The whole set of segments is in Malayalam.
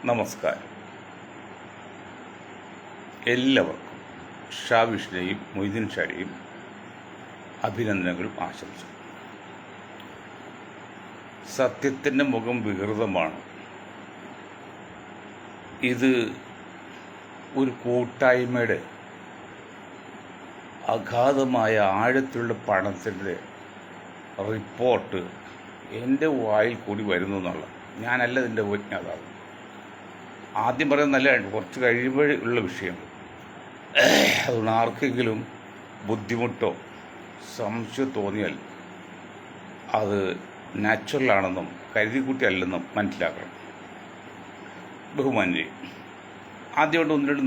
നമസ്കാരം. എല്ലാവർക്കും ഷാവിഷിനെയും മൊയ്തീൻ ഷായുടെയും അഭിനന്ദനങ്ങളും ആശംസകളും. സത്യത്തിൻ്റെ മുഖം വികൃതമാണ്. ഇത് ഒരു കൂട്ടായ്മയുടെ അഗാധമായ ആഴത്തിലുള്ള പഠനത്തിൻ്റെ റിപ്പോർട്ട് എൻ്റെ വായിൽ കൂടി വരുന്നു എന്നുള്ള ഞാനല്ല ഇതിൻ്റെ ഉപജ്ഞാതാവ്. ആദ്യം പറയുന്നത് നല്ലതാണ്, കുറച്ച് കഴിയുമ്പോഴുള്ള വിഷയം. അതുകൊണ്ട് ആർക്കെങ്കിലും ബുദ്ധിമുട്ടോ സംശയം തോന്നിയാൽ അത് നാച്ചുറലാണെന്നും കരുതിക്കൂട്ടിയല്ലെന്നും മനസ്സിലാക്കണം. ബഹുമാന്യരെ, ആദ്യമായിട്ട് ഒന്ന് രണ്ട്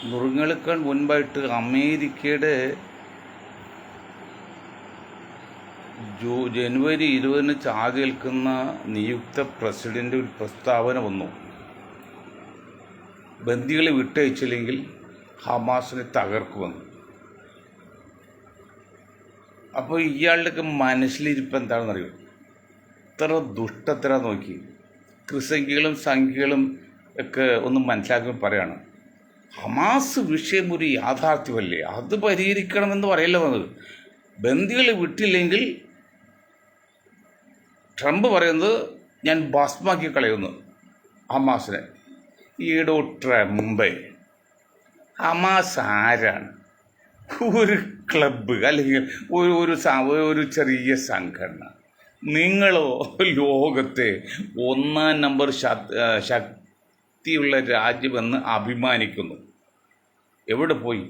നുറുങ്ങുകൾക്ക് മുൻപായിട്ട് അമേരിക്കയുടെ ജനുവരി 20 ചാർജേൽക്കുന്ന നിയുക്ത പ്രസിഡൻ്റ് ഒരു പ്രസ്താവന വന്നു. ബന്ദികളെ വിട്ടയച്ചില്ലെങ്കിൽ ഹമാസിനെ തകർക്കുമെന്ന്. അപ്പോൾ ഇയാളുടെയൊക്കെ മനസ്സിലിരിപ്പം എന്താണെന്നറിയോ? ഇത്ര ദുഷ്ടത്തര നോക്കി ക്രിസംഖ്യകളും സംഖ്യകളും ഒക്കെ ഒന്ന് മനസ്സിലാക്കി പറയാണ്. ഹമാസ് വിഷയം ഒരു യാഥാർത്ഥ്യമല്ലേ, അത് പരിഹരിക്കണമെന്ന് പറയല്ല വന്നത്. ബന്ദികളെ വിട്ടില്ലെങ്കിൽ ട്രംപ് പറയുന്നത് ഞാൻ ഭസ്മാക്കി കളയുന്നു ഹമാസിനെ. ഈടോ ട്രംപ്, ഹമാസ് ആരാണ്? ഒരു ക്ലബ്ബ് അല്ലെങ്കിൽ ഒരു ചെറിയ സംഘടന. നിങ്ങളോ ലോകത്തെ 1 നമ്പർ ശക്തിയുള്ള രാജ്യമെന്ന് അഭിമാനിക്കുന്നു. എവിടെ പോയി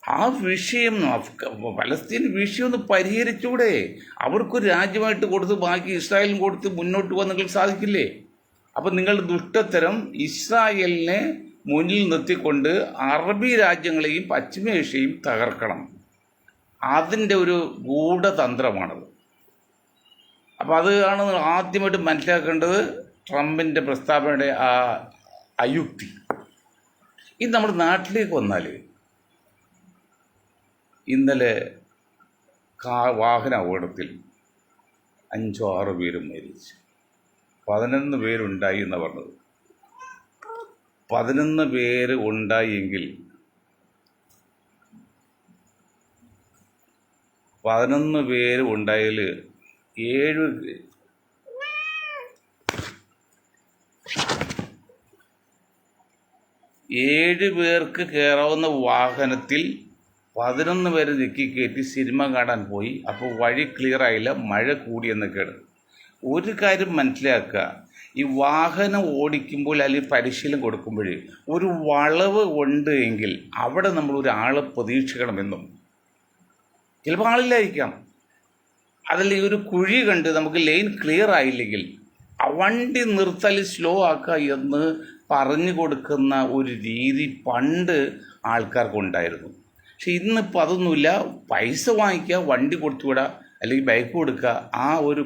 ആ വിഷയം? പലസ്തീൻ വിഷയം ഒന്ന് പരിഹരിച്ചൂടെ? അവർക്കൊരു രാജ്യമായിട്ട് കൊടുത്ത് ബാക്കി ഇസ്രായേലിനും കൊടുത്ത് മുന്നോട്ട് പോകാൻ നിങ്ങൾക്ക് സാധിക്കില്ലേ? അപ്പം നിങ്ങളുടെ ദുഷ്ടത്തരം ഇസ്രായേലിനെ മുന്നിൽ നിർത്തിക്കൊണ്ട് അറബി രാജ്യങ്ങളെയും പശ്ചിമേഷ്യയും തകർക്കണം. അതിൻ്റെ ഒരു ഗൂഢതന്ത്രമാണത്. അപ്പം അതാണ് ആദ്യമായിട്ട് മനസ്സിലാക്കേണ്ടത്, ട്രംപിൻ്റെ പ്രസ്താവനയുടെ ആ അയുക്തി. ഇത് നമ്മുടെ നാട്ടിലേക്ക് വന്നാൽ, ഇന്നലെ വാഹന അപകടത്തിൽ 5-6 പേരും മരിച്ചു. 11 പേരുണ്ടായി എന്നാണ് പറഞ്ഞത്. 11 പേര് ഉണ്ടായെങ്കിൽ 11 പേര് ഉണ്ടായാൽ 7 പേർക്ക് കയറാവുന്ന വാഹനത്തിൽ 11 പേര് കയറ്റി സിനിമ കാണാൻ പോയി. അപ്പോൾ വഴി ക്ലിയർ ആയില്ല, മഴ കൂടിയെന്നൊക്കെയാണ്. ഒരു കാര്യം മനസ്സിലാക്കുക, ഈ വാഹനം ഓടിക്കുമ്പോൾ അല്ലെങ്കിൽ പരിശീലനം കൊടുക്കുമ്പോൾ ഒരു വളവ് ഉണ്ട് എങ്കിൽ അവിടെ നമ്മൾ ഒരാളെ പ്രതീക്ഷിക്കണമെന്നും. ചിലപ്പോൾ ആളില്ലായിരിക്കാം. അതല്ലെങ്കിൽ ഒരു കുഴി കണ്ട് നമുക്ക് ലൈൻ ക്ലിയർ ആയില്ലെങ്കിൽ ആ വണ്ടി നിർത്തൽ സ്ലോ ആക്കുക എന്ന് പറഞ്ഞു കൊടുക്കുന്ന ഒരു രീതി പണ്ട് ആൾക്കാർക്കുണ്ടായിരുന്നു. പക്ഷെ ഇന്നിപ്പോൾ അതൊന്നുമില്ല. പൈസ വാങ്ങിക്കുക, വണ്ടി കൊടുത്തുവിടുക, അല്ലെങ്കിൽ ബൈക്ക് കൊടുക്കുക, ആ ഒരു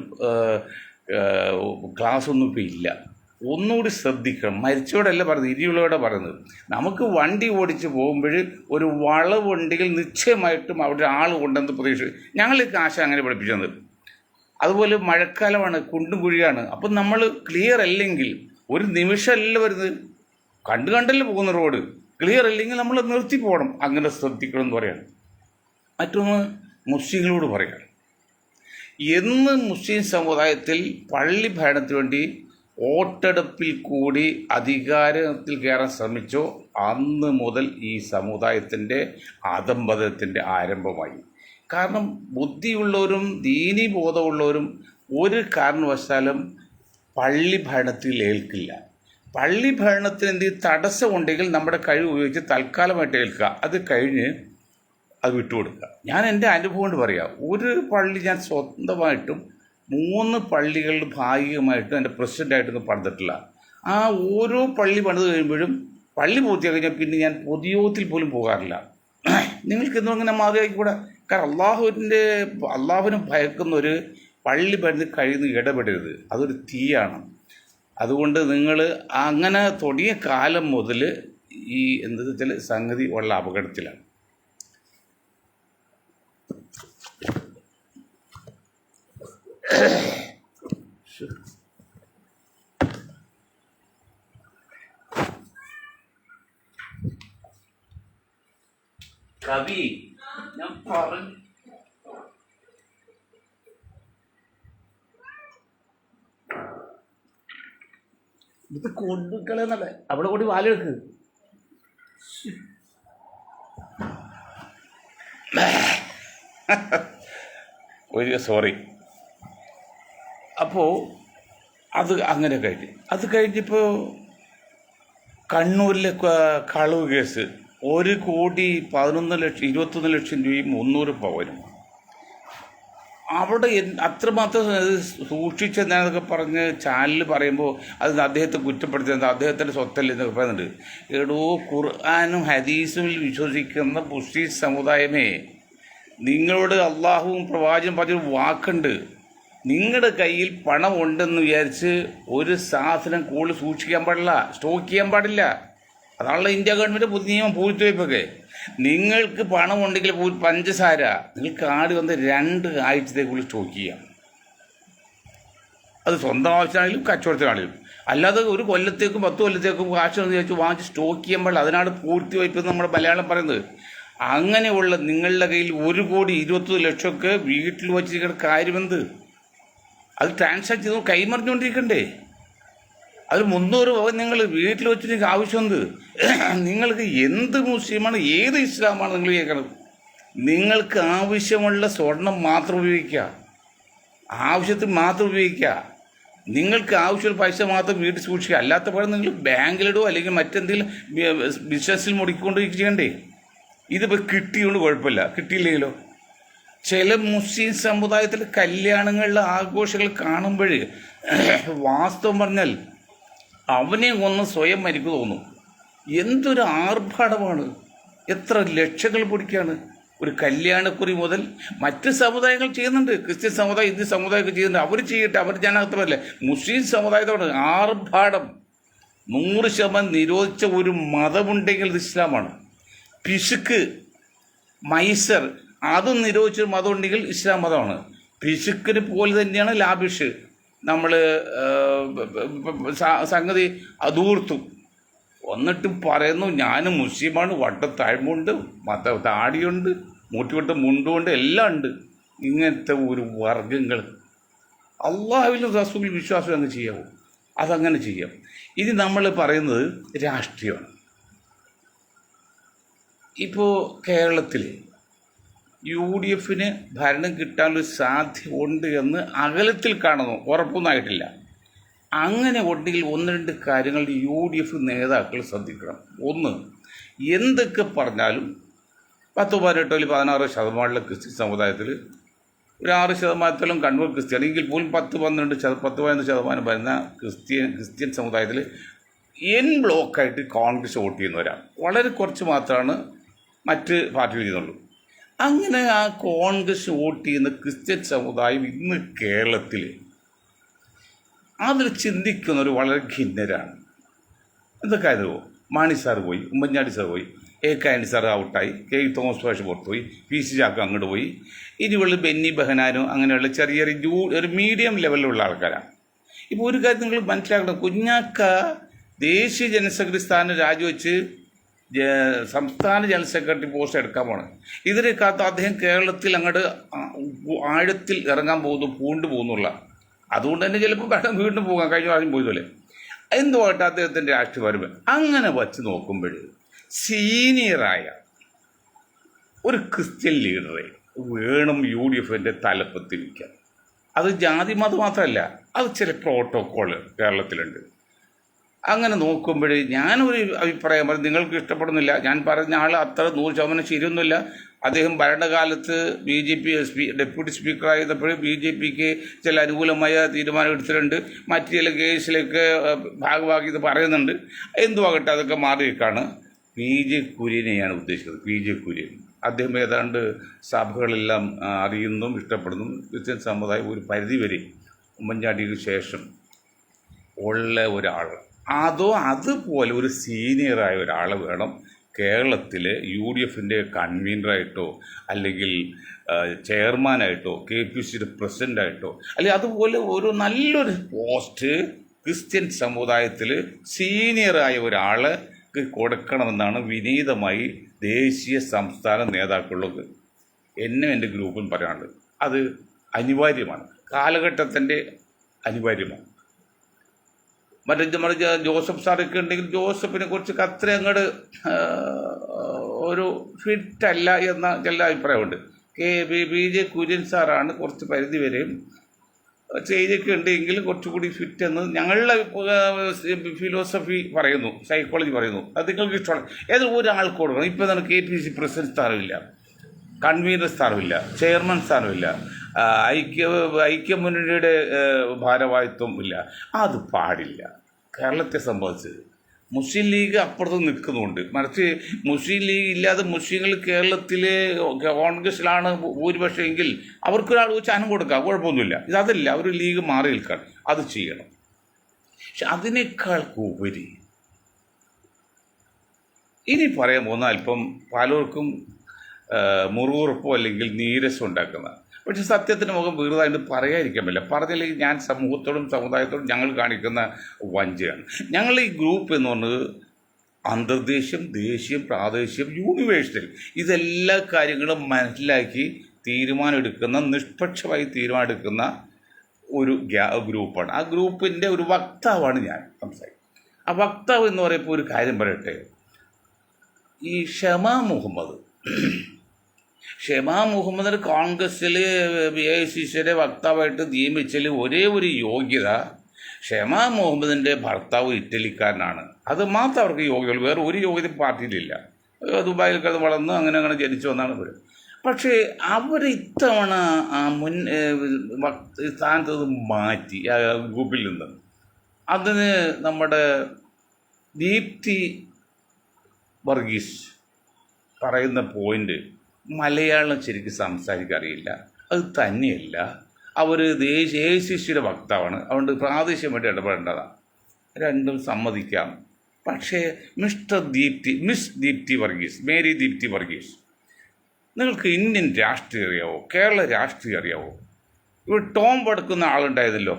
ക്ലാസ് ഒന്നും ഇപ്പോൾ ഇല്ല. ഒന്നുകൂടി ശ്രദ്ധിക്കണം. മരിച്ചോടല്ല പറയുന്നത്, ഇരിയുള്ളവരോടെ പറയുന്നത്. നമുക്ക് വണ്ടി ഓടിച്ച് പോകുമ്പോൾ ഒരു വളവുണ്ടെങ്കിൽ നിശ്ചയമായിട്ടും അവിടെ ആൾ കൊണ്ടെന്ന് പ്രതീക്ഷ. ഞങ്ങൾ കാശ അങ്ങനെ പഠിപ്പിച്ചത്. അതുപോലെ മഴക്കാലമാണ്, കുണ്ടും കുഴിയാണ്. അപ്പം നമ്മൾ ക്ലിയർ അല്ലെങ്കിൽ ഒരു നിമിഷമല്ല വരുന്നത്, കണ്ടല്ലേ പോകുന്ന റോഡ്. ക്ലിയർ അല്ലെങ്കിൽ നമ്മൾ നിർത്തി പോകണം. അങ്ങനെ ശ്രദ്ധിക്കണം എന്ന് പറയാണ്. മറ്റൊന്ന് മുസ്ലിങ്ങളോട് പറയാണ്. എന്ന് മുസ്ലിം സമുദായത്തിൽ പള്ളി ഭരണത്തിന് വേണ്ടി വോട്ടെടുപ്പിൽ കൂടി അധികാരത്തിൽ കയറാൻ ശ്രമിച്ചോ അന്ന് മുതൽ ഈ സമുദായത്തിൻ്റെ അധംപതനത്തിൻ്റെ ആരംഭമായി. കാരണം ബുദ്ധിയുള്ളവരും ദീനീ ബോധമുള്ളവരും ഒരു കാരണവശാലും പള്ളി ഭരണത്തിൽ ഏൽക്കില്ല. പള്ളി ഭരണത്തിന് എന്തെങ്കിലും തടസ്സമുണ്ടെങ്കിൽ നമ്മുടെ കഴിവ് ഉപയോഗിച്ച് തൽക്കാലമായിട്ട് ഏൽക്കുക, അത് കഴിഞ്ഞ് അത് വിട്ടുകൊടുക്കുക. ഞാൻ എൻ്റെ അനുഭവം കൊണ്ട് പറയാം. ഒരു പള്ളി ഞാൻ സ്വന്തമായിട്ടും 3 പള്ളികളിൽ ഭാഗികമായിട്ടും എൻ്റെ പ്രസിഡൻ്റായിട്ടൊന്നും പണിതിട്ടില്ല. ആ ഓരോ പള്ളി പണിത് കഴിയുമ്പോഴും പള്ളി പൂർത്തിയാക്കി കഴിഞ്ഞാൽ പിന്നെ ഞാൻ പൊതുയോഗത്തിൽ പോലും പോകാറില്ല. നിങ്ങൾക്ക് എന്നും അങ്ങനെ മാതൃകയായിക്കൂടെ? കാരണം അള്ളാഹുവിനെ ഭയക്കുന്ന ഒരു പള്ളി പണിത് കഴിയുന്ന ഇടപെടരുത്. അതൊരു തീയാണ്. അതുകൊണ്ട് നിങ്ങൾ അങ്ങനെ തുടങ്ങിയ കാലം മുതൽ ഈ എന്താ വെച്ചാൽ സംഗതി ഉള്ള അപകടത്തിലാണ്. കവി ഞാൻ പറഞ്ഞു ഇത് കൊണ്ടുക്കളെന്നല്ലേ അവിടെ കൂടി വാലെടുക്ക്. സോറി. അപ്പോൾ അത് അങ്ങനെ കഴിഞ്ഞ് അത് കഴിഞ്ഞിപ്പോൾ കണ്ണൂരിലെ കളവ് കേസ് 1,11,21,00,000 രൂപയും 300 പവനും അവിടെ അത്രമാത്രം സൂക്ഷിച്ചെന്നൊക്കെ പറഞ്ഞ് ചാനൽ പറയുമ്പോൾ അത് അദ്ദേഹത്തെ കുറ്റപ്പെടുത്തുന്നത് അദ്ദേഹത്തിൻ്റെ സ്വത്തല്ല എന്നൊക്കെ പറയുന്നുണ്ട്. എടോ, ഖുർആനും ഹദീസും വിശ്വസിക്കുന്ന മുസ്ലിം സമുദായമേ, നിങ്ങളോട് അള്ളാഹുവും പ്രവാചകനും പറഞ്ഞൊരു വാക്കുണ്ട്. നിങ്ങളുടെ കയ്യിൽ പണം ഉണ്ടെന്ന് വിചാരിച്ച് ഒരു സാധനം കൂടുതൽ സൂക്ഷിക്കാൻ പാടില്ല, സ്റ്റോക്ക് ചെയ്യാൻ പാടില്ല. അതാണല്ലോ ഇന്ത്യ ഗവൺമെൻറ് പുതിയ നിയമം പൂഴ്ത്തിവയ്പ്പൊക്കെ. നിങ്ങൾക്ക് പണം ഉണ്ടെങ്കിൽ പഞ്ചസാര നിങ്ങൾക്ക് ആട് വന്ന് 2 ആഴ്ചത്തേക്കുള്ളിൽ സ്റ്റോക്ക് ചെയ്യാം. അത് സ്വന്തം ആവശ്യമാണെങ്കിലും കച്ചവടത്തിനാണെങ്കിലും. അല്ലാതെ ഒരു കൊല്ലത്തേക്കും 10 കൊല്ലത്തേക്കും കാശ് എന്ന് വിചാരിച്ച് വാങ്ങിച്ച് സ്റ്റോക്ക് ചെയ്യാൻ പാടില്ല. അതിനാണ് പൂഴ്ത്തിവയ്പ്പെന്ന് നമ്മുടെ മലയാളം പറയുന്നത്. അങ്ങനെയുള്ള നിങ്ങളുടെ കയ്യിൽ 1,21,00,000 വീട്ടിൽ വച്ചിരിക്കുന്ന കാര്യമെന്ത്? അത് ട്രാൻസാക്ട് ചെയ്ത് കൈമറിഞ്ഞുകൊണ്ടിരിക്കണ്ടേ? അത് 300 പവൻ നിങ്ങൾ വീട്ടിൽ വെച്ചിട്ട് ആവശ്യമെന്ത്? നിങ്ങൾക്ക് എന്ത് മുസ്ലിമാണ്, ഏത് ഇസ്ലാമാണ് നിങ്ങൾ കേൾക്കണത്? നിങ്ങൾക്ക് ആവശ്യമുള്ള സ്വർണം മാത്രം ഉപയോഗിക്കുക, ആവശ്യത്തിന് മാത്രം ഉപയോഗിക്കുക. നിങ്ങൾക്ക് ആവശ്യമുള്ള പൈസ മാത്രം വീട്ടിൽ സൂക്ഷിക്കുക. അല്ലാത്ത പഴം നിങ്ങൾ ബാങ്കിലിടുമോ അല്ലെങ്കിൽ മറ്റെന്തെങ്കിലും ബിസിനസ്സിൽ മുടക്കിക്കൊണ്ട് ചെയ്യണ്ടേ? ഇതിപ്പോൾ കിട്ടിയോണ്ട് കുഴപ്പമില്ല, കിട്ടിയില്ലെങ്കിലോ? ചില മുസ്ലിം സമുദായത്തിലെ കല്യാണങ്ങളിലെ ആഘോഷങ്ങൾ കാണുമ്പോൾ വാസ്തവം പറഞ്ഞാൽ അവനെ ഒന്ന് സ്വയം മരിക്കു തോന്നും. എന്തൊരു ആർഭാടമാണ്! എത്ര ലക്ഷങ്ങൾ പൊടിക്കാണ് ഒരു കല്യാണക്കുറി മുതൽ. മറ്റ് സമുദായങ്ങൾ ചെയ്യുന്നുണ്ട്, ക്രിസ്ത്യൻ സമുദായം, ഹിന്ദു സമുദായമൊക്കെ ചെയ്യുന്നുണ്ട്. അവർ ചെയ്യട്ടെ, അവർ ജനാധിപത്യമല്ലേ. മുസ്ലിം സമുദായത്തോട് ആർഭാടം 100% നിരോധിച്ച ഒരു മതമുണ്ടെങ്കിൽ ഇത് ഇസ്ലാമാണ്. പിശുക്ക്, മൈസർ, അതും നിരോധിച്ചൊരു മതം ഉണ്ടെങ്കിൽ ഇസ്ലാം മതമാണ്. പിശുക്കിന് പോലെ തന്നെയാണ് ലാബിഷ്. നമ്മൾ സംഗതി അതൂർത്തു എന്നിട്ട് പറയുന്നു ഞാനും മുസ്ലിമാണ്, വട്ടത്താഴ്മുണ്ട്, താടിയുണ്ട്, മൂട്ടിവിട്ട മുണ്ടുകൊണ്ട് എല്ലാം ഉണ്ട്. ഇങ്ങനത്തെ ഒരു വർഗങ്ങൾ അള്ളാഹുവിലും റസൂലിലും വിശ്വാസം അങ്ങ് ചെയ്യാവൂ? അതങ്ങനെ ചെയ്യാം. ഇനി നമ്മൾ പറയുന്നത് രാഷ്ട്രീയമാണ്. ഇപ്പോൾ കേരളത്തിൽ UDF ഭരണം കിട്ടാനൊരു സാധ്യത ഉണ്ട് എന്ന് അകലത്തിൽ കാണുന്നു, ഉറപ്പൊന്നായിട്ടില്ല. അങ്ങനെ ഉണ്ടെങ്കിൽ 1-2 കാര്യങ്ങൾ UDF നേതാക്കൾ ശ്രദ്ധിക്കണം. ഒന്ന്, എന്തൊക്കെ പറഞ്ഞാലും 10-18-16% ക്രിസ്ത്യൻ സമുദായത്തിൽ, ഒരു 6% കണ്ണൂർ ക്രിസ്ത്യൻ, എങ്കിൽ പോലും 10-15% വരുന്ന ക്രിസ്ത്യൻ സമുദായത്തിൽ ബ്ലോക്കായിട്ട് കോൺഗ്രസ് വോട്ട് ചെയ്യുന്നവരാണ്. വളരെ കുറച്ച് മാത്രമാണ് മറ്റ് പാർട്ടികൾ ചെയ്യുന്നുള്ളൂ. അങ്ങനെ ആ കോൺഗ്രസ് വോട്ട് ചെയ്യുന്ന ക്രിസ്ത്യൻ സമുദായം ഇന്ന് കേരളത്തിൽ അതിൽ ചിന്തിക്കുന്നവർ വളരെ ഖിന്നരാണ്. എന്തൊക്കെ ആയിരുന്നു? മാണി സാർ പോയി, ഉമ്മൻചാണ്ടി സാർ പോയി, ആന്റണി സാർ ഔട്ടായി, KV തോമസ് മാഷ് പുറത്ത് പോയി, PC ചാക്ക അങ്ങോട്ട് പോയി. ഇനിയുള്ള ബെന്നി ബെഹനാനും അങ്ങനെയുള്ള ചെറിയ ഒരു മീഡിയം ലെവലിലുള്ള ആൾക്കാരാണ്. ഇപ്പോൾ ഒരു കാര്യം നിങ്ങൾ മനസ്സിലാക്കണം, കുഞ്ഞാക്ക ദേശീയ ജനറൽ സെക്രട്ടറി സ്ഥാനം രാജിവെച്ച് സംസ്ഥാന ജനറൽ സെക്രട്ടറി പോസ്റ്റ് എടുക്കാൻ പോകണം. ഇതിനേക്കാത്ത അദ്ദേഹം കേരളത്തിൽ അങ്ങോട്ട് ആഴത്തിൽ ഇറങ്ങാൻ പൂണ്ടു പോകുന്നുള്ള. അതുകൊണ്ട് തന്നെ ചിലപ്പോൾ വീണ്ടും പോകാം, കഴിഞ്ഞ പ്രാവശ്യം പോയതുപോലെ. എന്തുമായിട്ട് അദ്ദേഹത്തിൻ്റെ രാഷ്ട്രീയ വരുമ്പോൾ അങ്ങനെ വച്ച് നോക്കുമ്പോൾ സീനിയറായ ഒരു ക്രിസ്ത്യൻ ലീഡറെ വേണം UDF തലപ്പത്ത് വയ്ക്കാൻ. അത് ജാതി മതം മാത്രമല്ല, അത് ചില പ്രോട്ടോക്കോൾ കേരളത്തിലുണ്ട്. അങ്ങനെ നോക്കുമ്പോൾ ഞാനൊരു അഭിപ്രായം പറയും, നിങ്ങൾക്ക് ഇഷ്ടപ്പെടുന്നില്ല. ഞാൻ പറഞ്ഞ ആൾ അത്ര 100% ശരിയൊന്നുമില്ല. അദ്ദേഹം ഭരണകാലത്ത് BJP ഡെപ്യൂട്ടി സ്പീക്കറായിരുന്നപ്പോൾ BJPക്ക് ചില അനുകൂലമായ തീരുമാനം എടുത്തിട്ടുണ്ട്. മറ്റ് ചില കേസിലൊക്കെ ഭാഗമാക്കിയത് പറയുന്നുണ്ട്. എന്തുവാകട്ടെ, അതൊക്കെ മാറിയേക്കാണ്. PJ കുര്യനെയാണ് ഉദ്ദേശിക്കുന്നത്. PJ കുര്യൻ അദ്ദേഹം ഏതാണ്ട് സഭകളെല്ലാം അറിയുന്നതും ഇഷ്ടപ്പെടുന്നതും ക്രിസ്ത്യൻ സമുദായം ഒരു പരിധിവരെ ഉമ്മൻചാണ്ടിക്ക് ശേഷം ഉള്ള ഒരാൾ. അതുപോലെ ഒരു സീനിയറായ ഒരാൾ വേണം കേരളത്തിൽ UDFൻ്റെ കൺവീനറായിട്ടോ അല്ലെങ്കിൽ ചെയർമാനായിട്ടോ KPCയുടെ പ്രസിഡൻ്റായിട്ടോ അല്ലെങ്കിൽ അതുപോലെ ഒരു നല്ലൊരു പോസ്റ്റ് ക്രിസ്ത്യൻ സമുദായത്തിൽ സീനിയറായ ഒരാൾക്ക് കൊടുക്കണമെന്നാണ് വിനീതമായി ദേശീയ സംസ്ഥാന നേതാക്കളോട് എന്നെ എൻ്റെ ഗ്രൂപ്പിൽ പറയാനുള്ളത്. അത് അനിവാര്യമാണ്, കാലഘട്ടത്തിൻ്റെ അനിവാര്യമാണ്. മറിച്ച് ജോസഫ് സാറൊക്കെ ഉണ്ടെങ്കിൽ ജോസഫിനെ കുറിച്ച് അത്ര അങ്ങോട്ട് ഒരു ഫിറ്റല്ല എന്ന ചില അഭിപ്രായമുണ്ട്. PJ കുര്യൻ സാറാണ് കുറച്ച് പരിധി വരെയും സ്റ്റേജൊക്കെ ഉണ്ടെങ്കിലും കുറച്ചുകൂടി ഫിറ്റ് എന്ന് ഞങ്ങളുടെ ഫിലോസഫി പറയുന്നു, സൈക്കോളജി പറയുന്നു. അത് നിങ്ങൾക്ക് ഇഷ്ടമാണ്. ഏതൊരു ഒരാൾക്ക് കൊടുക്കണം. ഇപ്പോൾ എന്താണ് KPC പ്രസിഡന്റ് സ്ഥാനമില്ല, കൺവീനർ സ്ഥാനമില്ല, ചെയർമാൻ സ്ഥാനമില്ല, ഐക്യമുന്നണിയുടെ ഭാരവാഹിത്വം ഇല്ല. അത് പാടില്ല. കേരളത്തെ സംബന്ധിച്ച് മുസ്ലിം ലീഗ് അപ്പുറത്ത് നിൽക്കുന്നുണ്ട്. മറിച്ച് മുസ്ലിം ലീഗ് ഇല്ലാതെ മുസ്ലിങ്ങൾ കേരളത്തിൽ കോൺഗ്രസ്സിലാണ് ഭൂരിപക്ഷം എങ്കിൽ അവർക്കൊരാൾ ചാനം കൊടുക്കാം, കുഴപ്പമൊന്നുമില്ല. ഇതല്ല, അവർ ലീഗ് മാറി നിൽക്കാൻ അത് ചെയ്യണം. പക്ഷെ അതിനേക്കാൾ ഉപരി ഇനി പറയാൻ പോകുന്ന അല്പം പലർക്കും മുറിവുറപ്പോ അല്ലെങ്കിൽ നീരസം ഉണ്ടാക്കുന്ന, പക്ഷെ സത്യത്തിന് മുഖം വീറുതായിട്ട് പറയാതിരിക്കാൻ പറ്റില്ല. പറഞ്ഞില്ലെങ്കിൽ ഞാൻ സമൂഹത്തോടും സമുദായത്തോടും ഞങ്ങൾ കാണിക്കുന്ന വഞ്ചനയാണ്. ഞങ്ങൾ ഈ ഗ്രൂപ്പ് എന്ന് പറഞ്ഞത് അന്തർദേശീയം, ദേശീയം, പ്രാദേശികം, യൂണിവേഴ്സൽ ഇതെല്ലാ കാര്യങ്ങളും മനസ്സിലാക്കി തീരുമാനമെടുക്കുന്ന, നിഷ്പക്ഷമായി തീരുമാനമെടുക്കുന്ന ഒരു ഗ്രൂപ്പാണ്. ആ ഗ്രൂപ്പിൻ്റെ ഒരു വക്താവാണ് ഞാൻ സംസാരിക്കുന്നത്. ആ വക്താവ് എന്ന് പറയുമ്പോൾ ഒരു കാര്യം പറയട്ടെ. ഈ ഷമാ മുഹമ്മദ് കോൺഗ്രസ്സിൽ AICCയുടെ വക്താവായിട്ട് നിയമിച്ചതിൽ ഒരേ ഒരു യോഗ്യത ഷമാ മുഹമ്മദിൻ്റെ ഭർത്താവ് ഇറ്റലിക്കാരനാണ്. അത് മാത്രം അവർക്ക് യോഗ്യതയുള്ളൂ. വേറെ ഒരു യോഗ്യത പാർട്ടിയിലില്ല. ദുബായിൽ കിടന്ന് വളർന്ന് അങ്ങനെ ജനിച്ചു വന്നാണ് ഇവർ. പക്ഷേ അവർ ഇത്തവണ മുൻ സ്ഥാനത്ത് മാറ്റി ഗ്രൂപ്പിൽ നിന്ന്. അതിന് നമ്മുടെ ദീപ്തി വർഗീസ് പറയുന്ന പോയിൻ്റ് മലയാളം ശരിക്കും സംസാരിക്കാൻ അറിയില്ല. അത് തന്നെയല്ല, അവർ AICCയുടെ വക്താവാണ്, അതുകൊണ്ട് പ്രാദേശികമായിട്ട് ഇടപെടേണ്ടതാണ്. രണ്ടും സമ്മതിക്കാം. പക്ഷേ മിസ് ദീപ്തി വർഗീസ്, മേരി ദീപ്തി വർഗീസ്, നിങ്ങൾക്ക് ഇന്ത്യൻ രാഷ്ട്രീയം അറിയാവോ? കേരള രാഷ്ട്രീയം അറിയാവോ? ഇവിടെ ടോം വടക്കുന്ന ആളുണ്ടായതല്ലോ.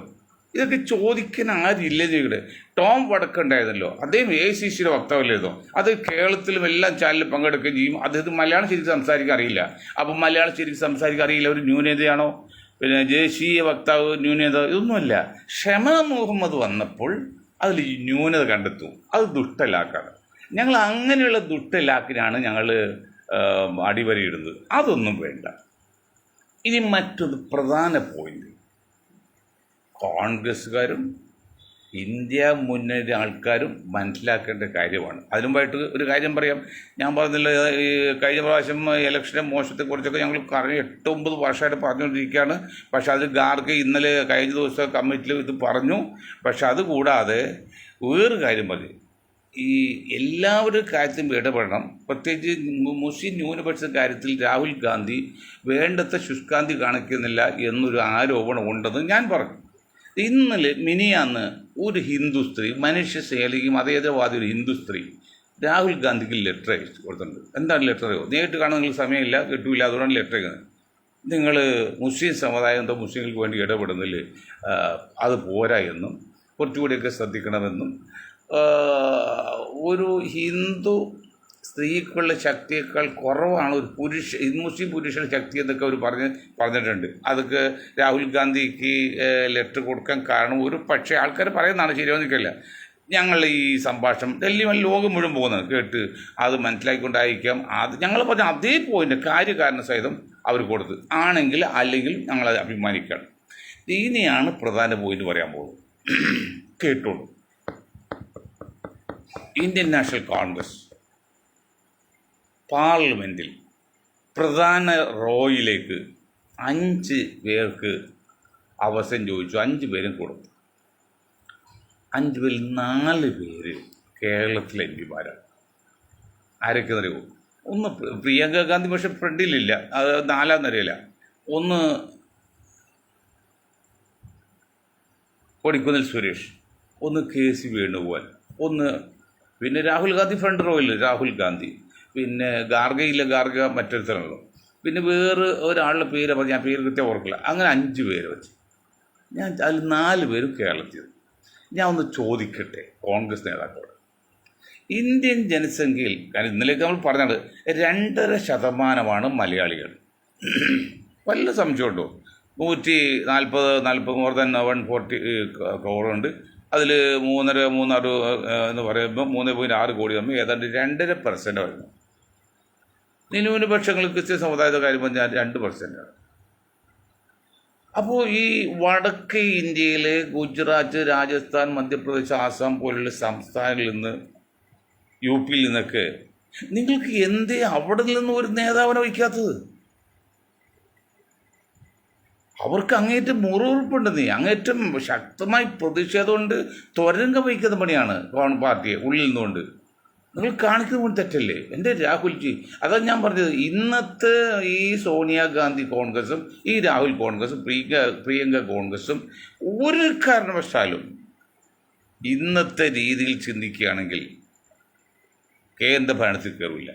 ഇതൊക്കെ ചോദിക്കാൻ ആരില്ലെന്ന് ഇവിടെ. ടോം വടക്കുണ്ടായിരുന്നല്ലോ, അദ്ദേഹം AICCയുടെ വക്താവല്ലായിരുന്നോ? അത് കേരളത്തിലും എല്ലാം ചാനലിൽ പങ്കെടുക്കുകയും ചെയ്യും. അദ്ദേഹത്തിന് മലയാളം ശരിക്കും സംസാരിക്കാൻ അറിയില്ല. അപ്പം മലയാളം ശരിക്കും സംസാരിക്കാൻ അറിയില്ല ഒരു ന്യൂനതയാണോ? പിന്നെ ദേശീയ വക്താവ് ന്യൂനത? ഇതൊന്നുമല്ല. ഷമാ മുഹമ്മദ് വന്നപ്പോൾ അതിൽ ന്യൂനത കണ്ടെത്തും. അത് ദുഷ്ടലാക്കാണ്. ഞങ്ങൾ അങ്ങനെയുള്ള ദുഷ്ടലാക്കിനാണ് ഞങ്ങൾ അടിവരയിടുന്നത്. അതൊന്നും വേണ്ട. ഇനി മറ്റൊരു പ്രധാന പോയിന്റ്, കോൺഗ്രസ്സുകാരും ഇന്ത്യ മുന്നണി ആൾക്കാരും മനസ്സിലാക്കേണ്ട കാര്യമാണ്. അതിനുമ്പായിട്ട് ഒരു കാര്യം പറയാം. ഞാൻ പറഞ്ഞില്ല, ഈ കഴിഞ്ഞ പ്രാവശ്യം ഇലക്ഷനെ മോശത്തെക്കുറിച്ചൊക്കെ ഞങ്ങൾ 8-9 വർഷമായിട്ട് പറഞ്ഞുകൊണ്ടിരിക്കുകയാണ്. പക്ഷെ അത് ഗാർഗെ ഇന്നലെ കഴിഞ്ഞ ദിവസം കമ്മിറ്റിയിൽ ഇത് പറഞ്ഞു. പക്ഷെ അതുകൂടാതെ വേറൊരു കാര്യം പറഞ്ഞു, ഈ എല്ലാവരും കാര്യത്തിലും ഇടപെടണം. പ്രത്യേകിച്ച് മുസ്ലിം ന്യൂനപക്ഷ കാര്യത്തിൽ രാഹുൽ ഗാന്ധി വേണ്ടത്ര ശുഷ്കാന്തി കാണിക്കുന്നില്ല എന്നൊരു ആരോപണം ഉണ്ടെന്ന് ഞാൻ പറഞ്ഞു. ഇന്നലെ മിനിയാന്ന് ഒരു ഹിന്ദു സ്ത്രീ, മനുഷ്യ സ്നേഹിക്കും മതേതരവാദി ഒരു ഹിന്ദു സ്ത്രീ രാഹുൽ ഗാന്ധിക്ക് ലെറ്റർ അയച്ചു കൊടുത്തിട്ടുണ്ട്. എന്താണ് ലെറ്റർ അറിയോ? നേരിട്ട് കാണാൻ നിങ്ങൾക്ക് സമയമില്ല, കിട്ടൂല, അതുകൊണ്ടാണ് ലെറ്റർ അയക്കുന്നത്. നിങ്ങൾ മുസ്ലിം സമുദായം എന്തോ മുസ്ലിങ്ങൾക്ക് വേണ്ടി ഇടപെടുന്നില്ല, അത് പോരാ എന്നും കുറച്ചുകൂടിയൊക്കെ ശ്രദ്ധിക്കണമെന്നും ഒരു ഹിന്ദു സ്ത്രീക്കുള്ള ശക്തിയേക്കാൾ കുറവാണ് ഒരു മുസ്ലിം പുരുഷന്റെ ശക്തി എന്നൊക്കെ അവർ പറഞ്ഞിട്ടുണ്ട്. അതൊക്കെ രാഹുൽ ഗാന്ധിക്ക് ലെറ്റർ കൊടുക്കാൻ കാരണം ഒരു പക്ഷേ ആൾക്കാർ പറയുന്നതാണ്, ശരിയാവും നിൽക്കില്ല. ഞങ്ങൾ ഈ സംഭാഷണം ഡൽഹി ലോകം മുഴുവൻ പോകുന്നത് കേട്ട് അത് മനസ്സിലാക്കിക്കൊണ്ടായിരിക്കാം അത് ഞങ്ങൾ പറഞ്ഞ അതേ പോയിന്റ് കാര്യകാരണ സഹിതം അവർ കൊടുത്ത് ആണെങ്കിൽ അല്ലെങ്കിൽ ഞങ്ങളത് അഭിമാനിക്കണം. ഇനിയാണ് പ്രധാന പോയിന്റ് പറയാൻ പോകുന്നത്. കേട്ടോളൂ. ഇന്ത്യൻ നാഷണൽ കോൺഗ്രസ് പാർലമെൻറ്റിൽ പ്രധാന റോയിലേക്ക് 5 പേർക്ക് അവസരം ചോദിച്ചു. 5 പേരും കൊടുത്തു. 5 പേരിൽ 4 പേര് കേരളത്തിലെ MPമാരാണ്. ആരൊക്കെ അറിയുമോ? ഒന്ന് പ്രിയങ്ക ഗാന്ധി, പക്ഷെ ഫ്രണ്ടിലില്ല, അത് 4ാം നിരയില്ല. ഒന്ന് കൊടിക്കുന്നിൽ സുരേഷ്, ഒന്ന് KC വേണുഗോപാൽ, ഒന്ന് പിന്നെ രാഹുൽ ഗാന്ധി ഫ്രണ്ട് റോയിൽ രാഹുൽ ഗാന്ധി, പിന്നെ ഗാർഗ മറ്റൊരു സ്ഥലമുള്ളൂ, പിന്നെ വേറെ ഒരാളുടെ പേര് പറഞ്ഞ് ഞാൻ പേര് കൃത്യം ഓർക്കില്ല. അങ്ങനെ 5 പേര് വെച്ച് ഞാൻ അതിൽ 4 പേരും കേരളത്തിൽ. ഞാൻ ഒന്ന് ചോദിക്കട്ടെ കോൺഗ്രസ് നേതാക്കളോട്, ഇന്ത്യൻ ജനസംഖ്യയിൽ, കാരണം ഇന്നലേക്ക് നമ്മൾ പറഞ്ഞത് 2.5% മലയാളികൾ. വല്ല സംശയമുണ്ടോ? 140 മോർ ദാൻ 140 crore അതിൽ 3.6 എന്ന് പറയുമ്പോൾ 3.6 കോടി തമ്മിൽ ഏതാണ്ട് 2.5% വരുന്നു. ന്യൂനപക്ഷങ്ങൾ ക്രിസ്ത്യൻ സമുദായത്തെ കാര്യം പറഞ്ഞാൽ 2%. അപ്പോൾ ഈ വടക്കേ ഇന്ത്യയിലെ ഗുജറാത്ത്, രാജസ്ഥാൻ, മധ്യപ്രദേശ്, ആസാം പോലുള്ള സംസ്ഥാനങ്ങളിൽ നിന്ന്, യു പിയിൽ നിന്നൊക്കെ നിങ്ങൾക്ക് എന്തേ അവിടെ നിന്ന് ഒരു നേതാവിനെ വയ്ക്കാത്തത്? അവർക്ക് അങ്ങേറ്റം മുറിവുറുപ്പുണ്ടെന്നേ, അങ്ങേറ്റം ശക്തമായി പ്രതിഷേധം കൊണ്ട് തുരങ്കം വയ്ക്കുന്ന പണിയാണ് പാർട്ടിയെ ഉള്ളിൽ നിന്നുകൊണ്ട്. നിങ്ങൾ കാണിക്കുന്ന പോലെ തെറ്റല്ലേ എൻ്റെ രാഹുൽജി? അതാണ് ഞാൻ പറഞ്ഞത്. ഇന്നത്തെ ഈ സോണിയാഗാന്ധി കോൺഗ്രസും ഈ രാഹുൽ കോൺഗ്രസും പ്രിയങ്ക കോൺഗ്രസും ഒരു കാരണവശാലും ഇന്നത്തെ രീതിയിൽ ചിന്തിക്കുകയാണെങ്കിൽ കേന്ദ്ര ഭരണത്തിൽ കയറില്ല.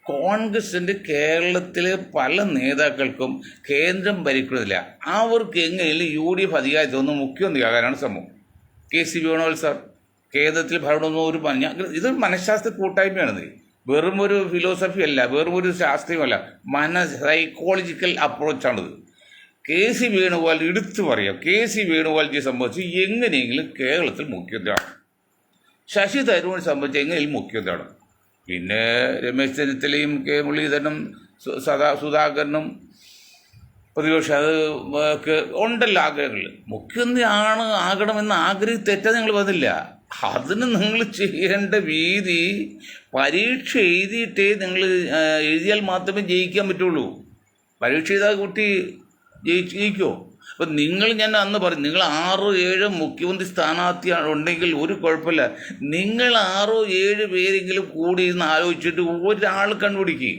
കോൺഗ്രസിൻ്റെ കേരളത്തിലെ പല നേതാക്കൾക്കും കേന്ദ്രം ഭരിക്കുന്നില്ല. അവർക്ക് എങ്ങനെയും UDF അധികാരത്തൊന്നും മുഖ്യമന്ത്രിയാകാനാണ് ശ്രമം. KC വേണുഗോപാൽ സാർ കേന്ദ്രത്തിൽ ഭരണമൊന്നും ഇതൊരു മനഃശാസ്ത്ര കൂട്ടായ്മയാണിത്. വെറും ഒരു ഫിലോസഫി അല്ല, വെറും ഒരു ശാസ്ത്രീയമല്ല, സൈക്കോളജിക്കൽ അപ്രോച്ചാണിത്. KC വേണുഗോപാൽ എടുത്തു പറയാം, KC വേണുഗോപാൽജിയെ സംബന്ധിച്ച് എങ്ങനെയെങ്കിലും കേരളത്തിൽ മുഖ്യമന്ത്രിയാണ്. ശശി തരൂരിനെ സംബന്ധിച്ച് എങ്ങനെയും മുഖ്യമന്ത്രിയാണ്. പിന്നെ രമേശ് ചെന്നിത്തലയും K മുരളീധരനും സുധാകരനും പ്രതിപക്ഷം അത് ഉണ്ടല്ലോ ആഗ്രഹങ്ങൾ. മുഖ്യമന്ത്രി ആകണമെന്ന് തെറ്റാൻ നിങ്ങൾ പറഞ്ഞില്ല. അതിന് നിങ്ങൾ ചെയ്യേണ്ട രീതി പരീക്ഷ എഴുതിയിട്ടേ നിങ്ങൾ എഴുതിയാൽ മാത്രമേ ജയിക്കാൻ പറ്റുള്ളൂ. പരീക്ഷ ചെയ്താൽ കുട്ടി ജയിക്കുമോ? അപ്പം ഞാൻ അന്ന് പറയും, നിങ്ങൾ 6-7 മുഖ്യമന്ത്രി സ്ഥാനാർത്ഥി ഉണ്ടെങ്കിൽ ഒരു കുഴപ്പമില്ല. നിങ്ങൾ 6-7 പേരെങ്കിലും കൂടി ഇരുന്ന് ആലോചിച്ചിട്ട് ഒരാൾ കണ്ടുപിടിക്കുക.